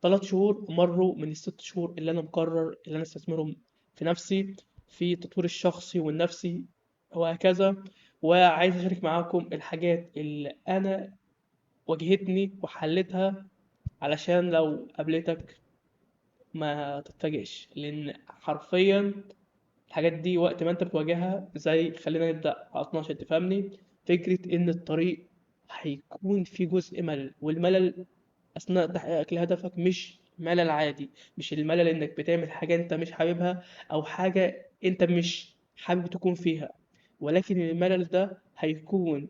3 شهور مروا من ال6 شهور اللي أنا مقرر اللي أنا استثمرهم في نفسي، في التطوير الشخصي والنفسي وهكذا. وعايز أشارك معاكم الحاجات اللي أنا واجهتني وحلتها، علشان لو قابلتك ما تتفاجئش، لأن حرفيا الحاجات دي وقت ما انت بتواجهها، زي خلينا نبدأ أصلا عشان تفهمني. فكرة إن الطريق هيكون في جزء ملل، والملل أثناء تحقيقك لهدفك مش ملل عادي، مش الملل إنك بتعمل حاجة أنت مش حاببها أو حاجة أنت مش حابب تكون فيها، ولكن الملل ده هيكون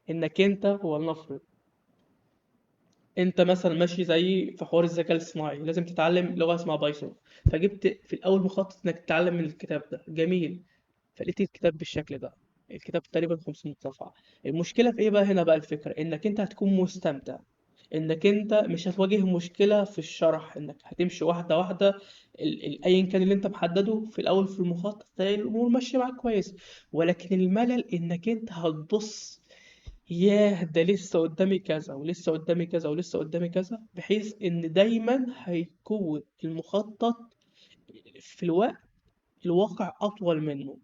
إنك أنت، ولنفرض انت مثلا ماشي زي في حوار الذكاء الاصطناعي، لازم تتعلم لغه اسمها بايثون، فجبت في الاول مخطط انك تتعلم من الكتاب ده، جميل، فلقيت الكتاب بالشكل ده، الكتاب تقريبا 500 صفحه. المشكله في ايه بقى هنا؟ بقى الفكره انك انت هتكون مستمتع، انك انت مش هتواجه مشكله في الشرح، انك هتمشي واحده واحده. ايا كان اللي انت محدده في الاول في المخطط تلاقي الامور ماشيه معاك كويس، ولكن الملل انك انت هتبص، ياه ده لسه قدامي كذا ولسه قدامي كذا ولسه قدامي كذا، بحيث ان دايما هيكون المخطط في الواقع اطول منه.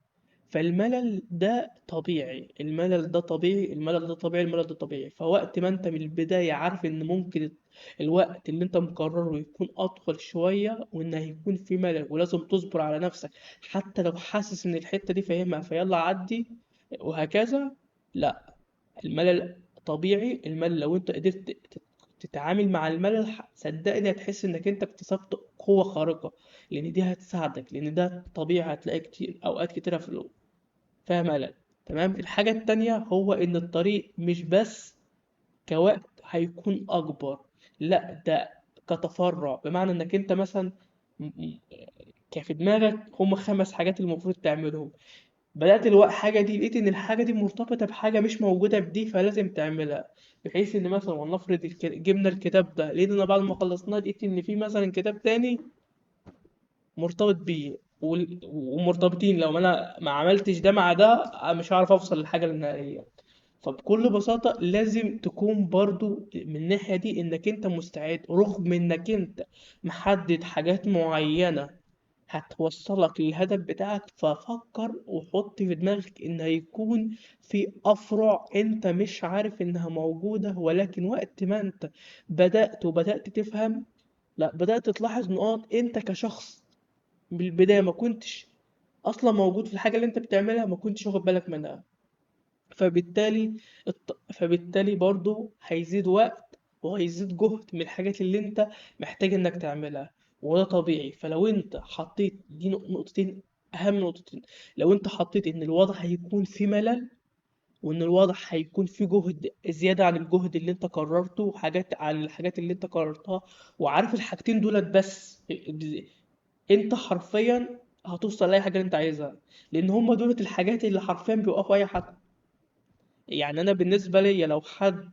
فالملل ده طبيعي، الملل ده طبيعي، الملل ده طبيعي، الملل ده طبيعي. فوقت ما انت من البداية عارف ان ممكن الوقت اللي انت مقرره يكون اطول شوية، وان هيكون في ملل ولازم تصبر على نفسك، حتى لو حاسس ان الحتة دي فاهمها فيلا عدي وهكذا، لا، الملل طبيعي. الملل لو انت قدرت تتعامل مع الملل، صدقني هتحس انك انت اكتسبت قوة خارقة، لان دي هتساعدك، لان ده طبيعي هتلاقي كتير اوقات كتيرة فيها ملل. تمام. الحاجة التانية هو ان الطريق مش بس كوقت هيكون اكبر، لا ده كتفرع، بمعنى انك انت مثلا م- م- كان في دماغك هم 5 حاجات المفروض تعملهم، بدأت الوقت حاجة دي لقيت إن الحاجة دي مرتبطة بحاجة مش موجودة في دي، فلازم تعملها. بحيث إن مثلا ولنفرض جبنا الكتاب ده، لقينا بعد ما خلصناه لقيت إن في مثلا كتاب تاني مرتبط بيه، ومرتبطين، لو أنا ما عملتش ده مع ده مش هعرف أوصل للحاجة النهائية. فبكل بساطة لازم تكون برضو من الناحية دي إنك أنت مستعد، رغم إنك أنت محدد حاجات معينة هتوصلك للهدف بتاعك، ففكر وحط في دماغك ان هيكون في افرع انت مش عارف انها موجودة، ولكن وقت ما انت بدأت تفهم، لا بدأت تلاحظ نقاط انت كشخص بالبداية ما كنتش اصلا موجود في الحاجة اللي انت بتعملها، ما كنتش واخد بالك منها. فبالتالي برضو هيزيد وقت وهيزيد جهد من الحاجات اللي انت محتاج انك تعملها، وده طبيعي. فلو انت حطيت دي نقطتين، اهم نقطتين، لو انت حطيت ان الوضع هيكون في ملل، وان الوضع هيكون في جهد زيادة عن الجهد اللي انت قررته، وحاجات عن الحاجات اللي انت قررتها، وعارف الحاجتين دولت بس، انت حرفيا هتوصل لاي حاجة اللي انت عايزها، لان هم دولت الحاجات اللي حرفيا بيوقفوا اي حد. يعني انا بالنسبه لي لو حد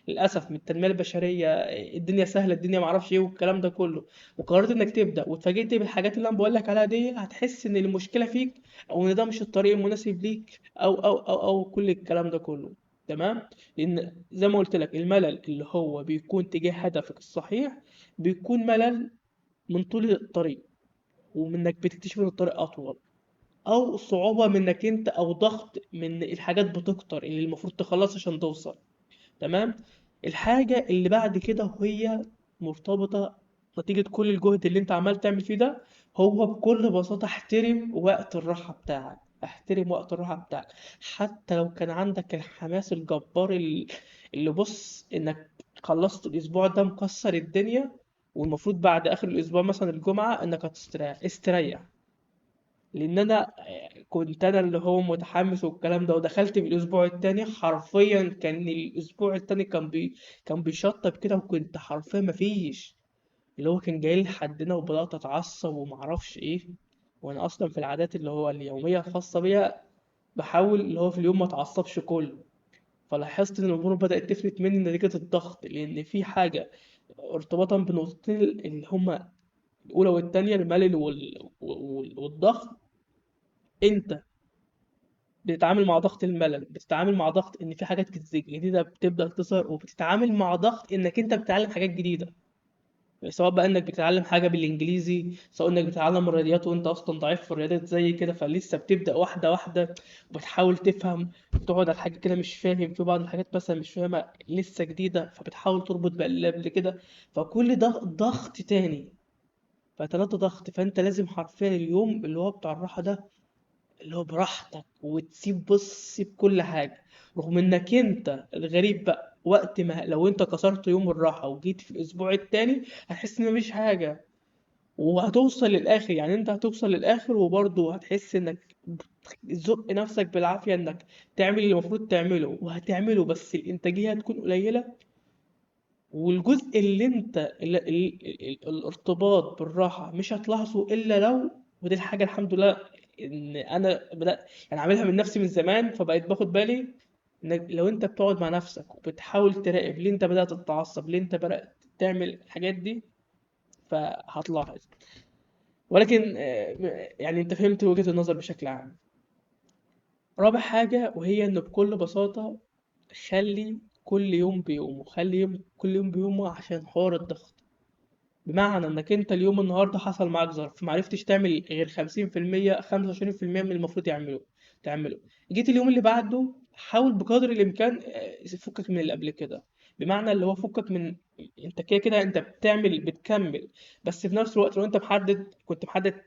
للاسف من التنميه البشريه، الدنيا سهله، الدنيا معرفش ايه والكلام ده كله، وقررت انك تبدا واتفاجئت بالحاجات اللي انا بقول لك عليها دي، هتحس ان المشكله فيك، او ان ده مش الطريق المناسب ليك، او كل الكلام ده كله. تمام. لان زي ما قلت لك الملل اللي هو بيكون تجاه هدفك الصحيح بيكون ملل من طول الطريق، ومنك بتكتشف ان الطريق اطول، او صعوبة منك انت، او ضغط من الحاجات بتكتر اللي المفروض تخلص عشان توصل. تمام. الحاجة اللي بعد كده وهي مرتبطة نتيجة كل الجهد اللي انت عمال تعمل فيه ده، هو بكل بساطة احترم وقت الراحة بتاعك، احترم وقت الراحة بتاعك. حتى لو كان عندك الحماس الجبار اللي بص انك خلصت الاسبوع ده مكسر الدنيا، والمفروض بعد اخر الاسبوع مثلا الجمعة انك هتستريح، استريح. لان انا كنت انا اللي هو متحمس والكلام ده، ودخلت في الاسبوع التاني حرفيا كان الاسبوع التاني كان بيشطب كده، وكنت حرفيا مفيش، اللي هو كان جاي لحدنا، وبدات اتعصب ومعرفش ايه. وانا اصلا في العادات اللي هو اليوميه الخاصه بيا بحاول اللي هو في اليوم ما اتعصبش كله. فلاحظت ان الامور بدات تفلت مني نتيجه الضغط، لان في حاجه ارتباطا بنقطتين اللي هما الاولى والتانيه، الملل والضغط. انت بتتعامل مع ضغط الملل، بتتعامل مع ضغط ان في حاجات جديده بتبدا تظهر، وبتتعامل مع ضغط انك انت بتتعلم حاجات جديده. سواء بقى انك بتتعلم حاجه بالانجليزي، سواء انك بتتعلم الرياضيات وانت اصلا ضعيف في الرياضيات زي كده، فلسه بتبدا واحده واحده وبتحاول تفهم. بتقعد على حاجه كده مش فاهم في بعض الحاجات مثلا مش فاهمها لسه جديده، فبتحاول تربط باللي قبل كده. فكل ده ضغط تاني، فتلاتة ضغط. فانت لازم حرفيا اليوم اللي هو بتاع الراحه ده اللي هو براحتك، وتسيب بص سيب كل حاجة. رغم انك انت الغريب بقى، وقت ما لو انت كسرت يوم الراحة وجيت في الاسبوع التاني هتحس ان مفيش حاجة، وهتوصل للاخر. يعني انت هتوصل للاخر وبرضه هتحس انك بتزق نفسك بالعافية انك تعمل اللي المفروض تعمله، وهتعمله بس الانتاجية هتكون قليلة. والجزء اللي انت الارتباط بالراحة مش هتلاحظه الا لو، ودي الحاجة الحمد لله ان انا بدأت يعني اعملها من نفسي من زمان، فبقيت باخد بالي انك لو انت بتقعد مع نفسك وبتحاول تراقب ليه انت بدأت تتعصب، ليه انت بدأت تعمل الحاجات دي، فهتلاحظ. ولكن يعني انت فهمت وجهة النظر بشكل عام. رابع حاجة وهي ان بكل بساطة خلي كل يوم بيومه، خلي كل يوم بيومه عشان حوار الضغط. بمعنى انك انت اليوم النهارده حصل معاك ظرف معرفتش تعمل غير 50%، 25% من المفروض تعمله. جيت اليوم اللي بعده حاول بقدر الامكان فكك من اللي قبل كده. بمعنى اللي هو فكك من، انت كده كده انت بتكمل. بس في نفس الوقت لو انت كنت محدد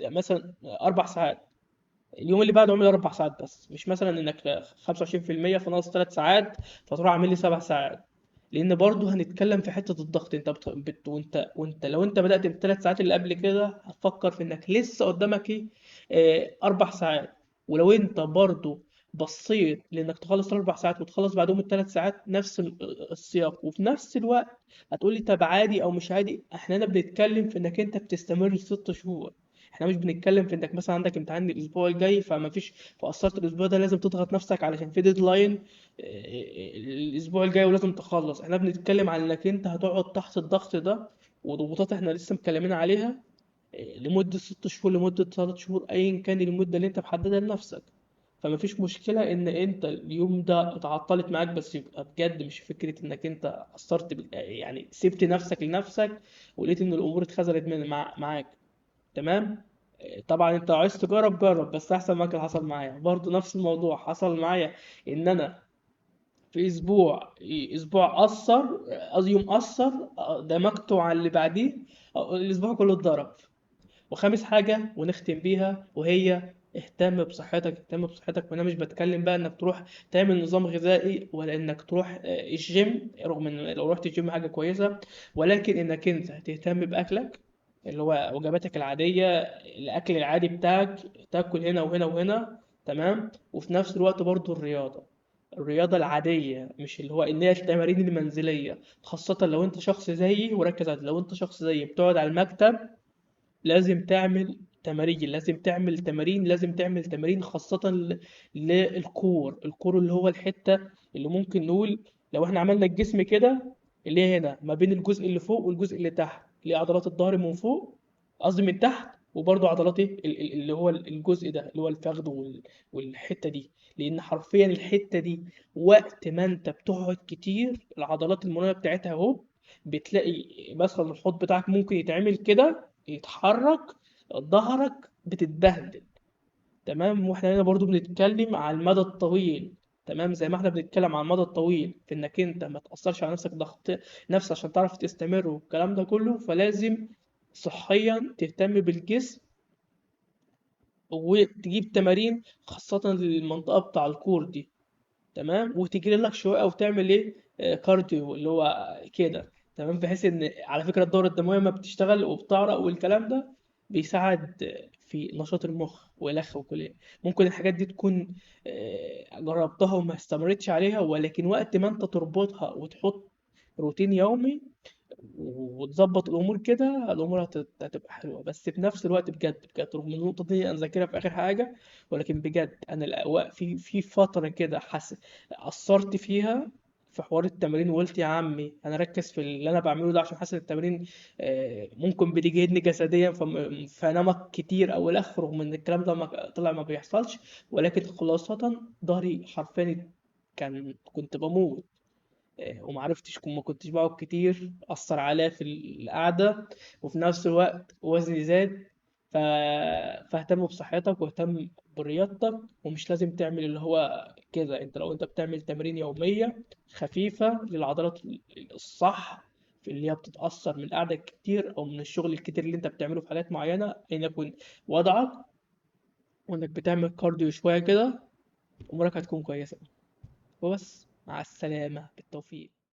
مثلا 4 ساعات، اليوم اللي بعده اعمل 4 ساعات بس، مش مثلا انك 25% فناقص 3 ساعات فتروح عامل لي 7 ساعات. لان برضه هنتكلم في حته الضغط. انت وانت لو انت بدات ب3 ساعات اللي قبل كده هتفكر في انك لسه قدامك ايه، 4 ساعات. ولو انت برضه بصيت لانك تخلص ال4 ساعات وتخلص بعدهم ال3 ساعات نفس السياق، وفي نفس الوقت هتقول لي طب عادي او مش عادي، احنا هنا بنتكلم في انك انت بتستمر 6 شهور. احنا مش بنتكلم في انك مثلا عندك امتحان الاسبوع الجاي فما فيش، فقصرت الاسبوع ده لازم تضغط نفسك علشان في ديدلاين الاسبوع الجاي ولازم تخلص. احنا بنتكلم على انك انت هتقعد تحت الضغط ده وضغوطات احنا لسه مكلمين عليها لمدة 6 شهور، لمدة 3 شهور، ايا كان المدة اللي انت محددها لنفسك. فما فيش مشكلة ان انت اليوم ده اتعطلت معاك، بس يبقى بجد مش فكرة انك انت قصرت يعني سبت نفسك لنفسك ولقيت ان الامور اتخذلت معاك. تمام. طبعا انت لو عايز تجرب جرب، بس احسن ما كان حصل معايا برضو نفس الموضوع حصل معايا. ان انا في اسبوع قصر، قصدي يوم قصر دمجته على اللي بعديه، الاسبوع كله اتضرب. وخامس حاجة ونختم بيها وهي اهتم بصحتك، اهتم بصحتك. وانا مش بتكلم بقى انك تروح تعمل نظام غذائي ولا انك تروح الجيم، رغم ان لو رحت الجيم حاجة كويسة، ولكن انك انت تهتم باكلك اللي هو وجباتك العادية، الاكل العادي بتاعك، تاكل هنا وهنا وهنا. تمام. وفي نفس الوقت برضو الرياضة العادية، مش اللي هو ان هي التمارين المنزلية. خاصة لو انت شخص زيي، وركز لو انت شخص زيي بتقعد على المكتب، لازم تعمل تمارين، لازم تعمل تمارين خاصة الكور اللي هو الحتة اللي ممكن نقول لو احنا عملنا الجسم كده، اللي هي هنا ما بين الجزء اللي فوق والجزء اللي تحت، اللي هي عضلات الظهر من فوق، قصدي من تحت، وبرضه عضلات اللي هو الجزء ده اللي هو الفخذ والحتة دي. لأن حرفيا الحتة دي وقت ما انت بتقعد كتير العضلات المرونة بتاعتها اهو، بتلاقي مثلا الحوض بتاعك ممكن يتعمل كده يتحرك، ظهرك بتتبهدل. تمام. واحنا هنا برضو بنتكلم على المدى الطويل. تمام. زي ما احنا بنتكلم على المدى الطويل في انك انت ما تأثرش على نفسك ضغط نفس عشان تعرف تستمر والكلام ده كله، فلازم صحيا تهتم بالجسم وتجيب تمارين خاصة للمنطقة بتاع الكور دي. تمام. وتجري لك شويه او تعمل ايه، كارديو اللي هو كده. تمام. بحيث ان على فكره الدوره الدمويه ما بتشتغل وبتعرق والكلام ده بيساعد في نشاط المخ والخ وكل إيه. ممكن الحاجات دي تكون جربتها وما استمرتش عليها، ولكن وقت ما انت تربطها وتحط روتين يومي وتظبط الامور كده، الامور هتبقى حلوه. بس في نفس الوقت بجد بجد، رغم النقطه دي انا ذاكرها في اخر حاجه، ولكن بجد انا في فتره كده قصرت فيها في حوار التمرين، وقلت يا عمي انا اركز في اللي انا بعمله ده عشان حاسس إن التمرين ممكن بيجهدني جسديا فانامك كتير او الاخر، رغم ان الكلام ده طلع ما بيحصلش. ولكن خلاصه ظهري حرفيا كنت بموت. ومعرفتش ما كنتش بقعد كتير، أثر عليا في القعدة، وفي نفس الوقت وزني زاد. ف... فاهتم بصحتك واهتم برياضتك، ومش لازم تعمل اللي هو كده. انت لو انت بتعمل تمارين يومية خفيفة للعضلات الصح، في اللي هي بتتأثر من القعدة الكتير أو من الشغل الكتير اللي انت بتعمله في حاجات معينة، أن يكون وضعك، وانك بتعمل كارديو شوية كده، أمورك هتكون كويسة. وبس، مع السلامة، بالتوفيق.